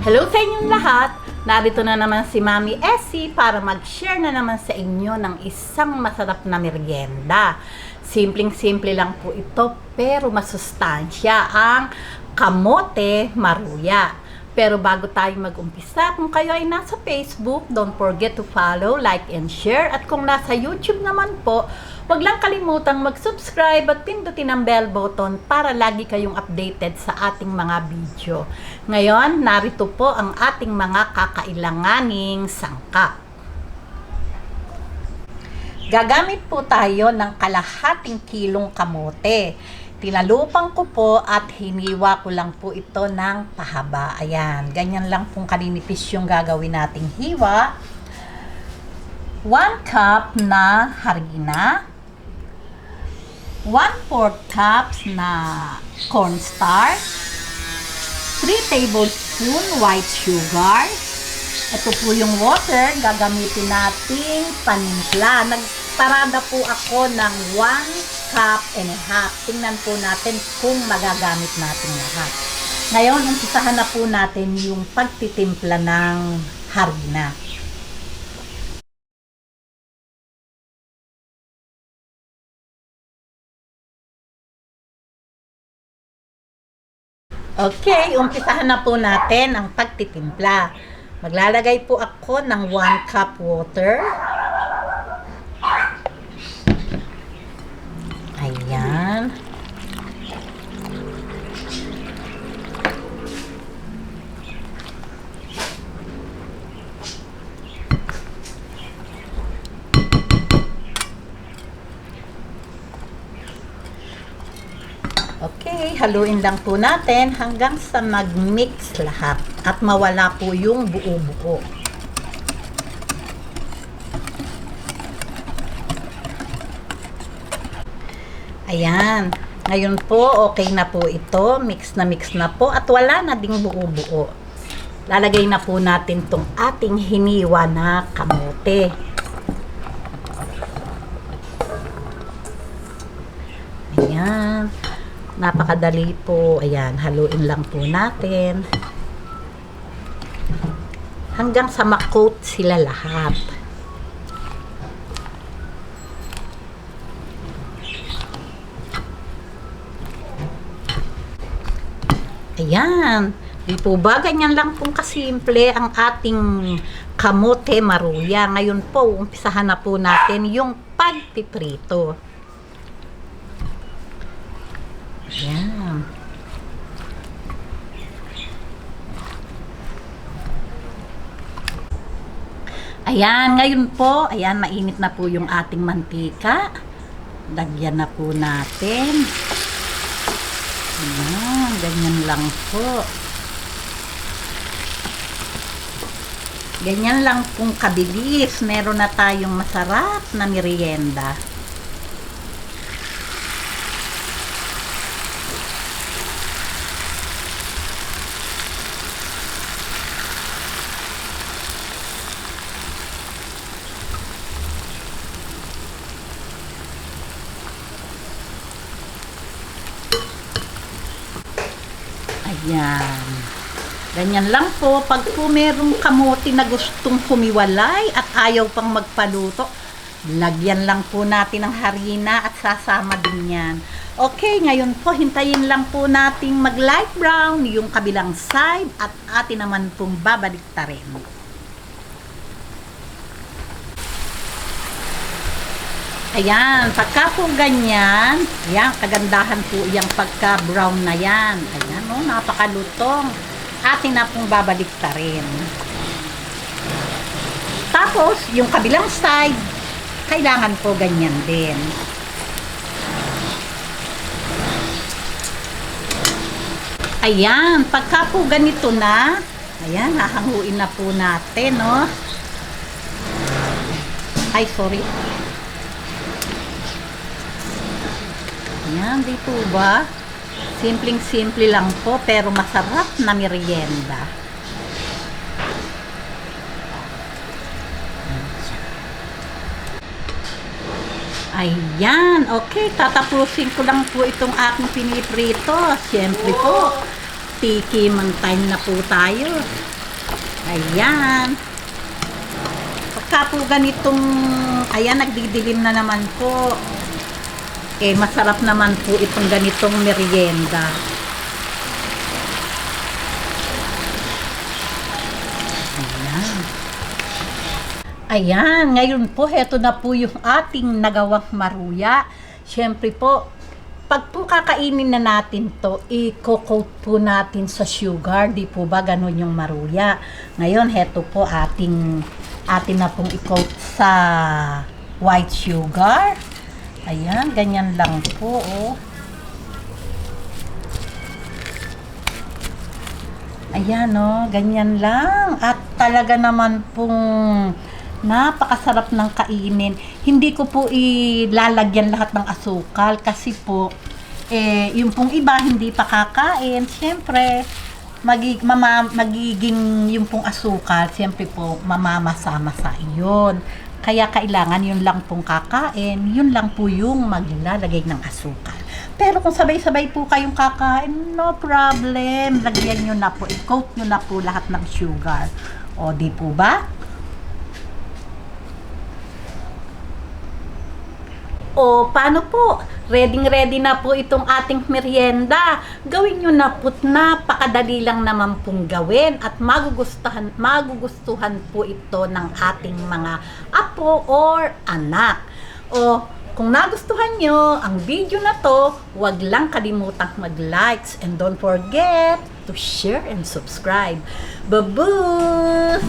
Hello sa inyong lahat! Narito na naman si Mami Essie para mag-share na naman sa inyo ng isang masarap na merienda. Simpleng-simple lang po ito pero masustansya ang kamote maruya. Pero bago tayo mag-umpisa, kung kayo ay nasa Facebook, don't forget to follow, like, and share. At kung nasa YouTube naman po, huwag lang kalimutang mag-subscribe at pindutin ang bell button para lagi kayong updated sa ating mga video. Ngayon, narito po ang ating mga kakailanganing sangkap. Gagamit po tayo ng kalahating kilong kamote. Tinalupang ko po at hiniwa ko lang po ito ng pahaba. Ayan, ganyan lang pong kaninipis yung gagawin nating hiwa. 1 cup na harina. 1/4 cups na cornstarch. 3 tablespoon white sugar. Ito po yung water, gagamitin nating panimpla. Nagparada po ako ng 1 cup and a half. Tingnan po natin kung magagamit natin lahat. Ngayon, umpisahan na po natin yung pagtitimpla ng harina. Okay, umpisahan na po natin ang pagtitimpla. Maglalagay po ako ng 1 cup water. Ayan. Okay, haluin lang po natin hanggang sa mag-mix lahat at mawala po yung buo-buo. Ayan. Ngayon po, okay na po ito. Mix na po at wala na ding buo-buo. Lalagay na po natin tong ating hiniwa na kamote. Ayan. Napakadali po. Ayan, haluin lang po natin. Hanggang sa ma-coat sila lahat. Ayan. Di po ba? Ganyan lang pong kasimple ang ating kamote maruya. Ngayon po, umpisahan na po natin yung pagpiprito. Ayan. Ayan, ngayon po, ayan, mainit na po yung ating mantika. Lagyan na po natin. Ayan, ganyan lang po. Ganyan lang pong kabilis. Meron na tayong masarap na merienda. Ayan. Ganyan lang po. Pag po merong kamote na gustong humiwalay at ayaw pang magpaluto, lagyan lang po natin ng harina at sasama din yan. Okay, ngayon po, hintayin lang po nating mag-light brown yung kabilang side at atin naman pong babaliktarin. Ayan, pagka po ganyan, ayan, kagandahan po yung pagka-brown na yan. Ayan, no, napakalutong. Atin na pong babaliktarin. Tapos, yung kabilang side, kailangan po ganyan din. Ayan, pagka po ganito na, ayan, hahanguin na po natin, no? Ay, sorry. Ayan, di po ba? Simpleng-simple lang po, pero masarap na merienda. Ayan, okay, tatapusin ko lang po itong aking piniprito. Siyempre po, tikiman time na po tayo. Ayan. Pagka po ganitong, ayan, nagdidilim na naman po. Eh, masarap naman po itong ganitong merienda. Ayan. Ayan, ngayon po, heto na po yung ating nagawang maruya. Siyempre po, pag po kakainin na natin to, i-coat po natin sa sugar, di po ba ganun yung maruya. Ngayon, heto po atin na pong i-coat sa white sugar. Ayan, ganyan lang po, oh. Ayan, oh, ganyan lang. At talaga naman pong napakasarap ng kainin. Hindi ko po ilalagyan lahat ng asukal kasi po, yung pong iba hindi pa kakain. Siyempre, magiging yung pong asukal, siyempre po, mamamasa-masa yun. Kaya kailangan yun lang pong kakain, yun lang po yung maglalagay ng asukal. Pero kung sabay-sabay po kayong kakain, no problem. Lagyan nyo na po, i-coat nyo na po lahat ng sugar. O, di po ba? O, paano po? Ready na po itong ating merienda. Gawin nyo na po, napakadali lang naman pong gawin at magugustuhan po ito ng ating mga apo or anak. O, kung nagustuhan nyo ang video na to, huwag lang kalimutang mag-likes and don't forget to share and subscribe. Babush!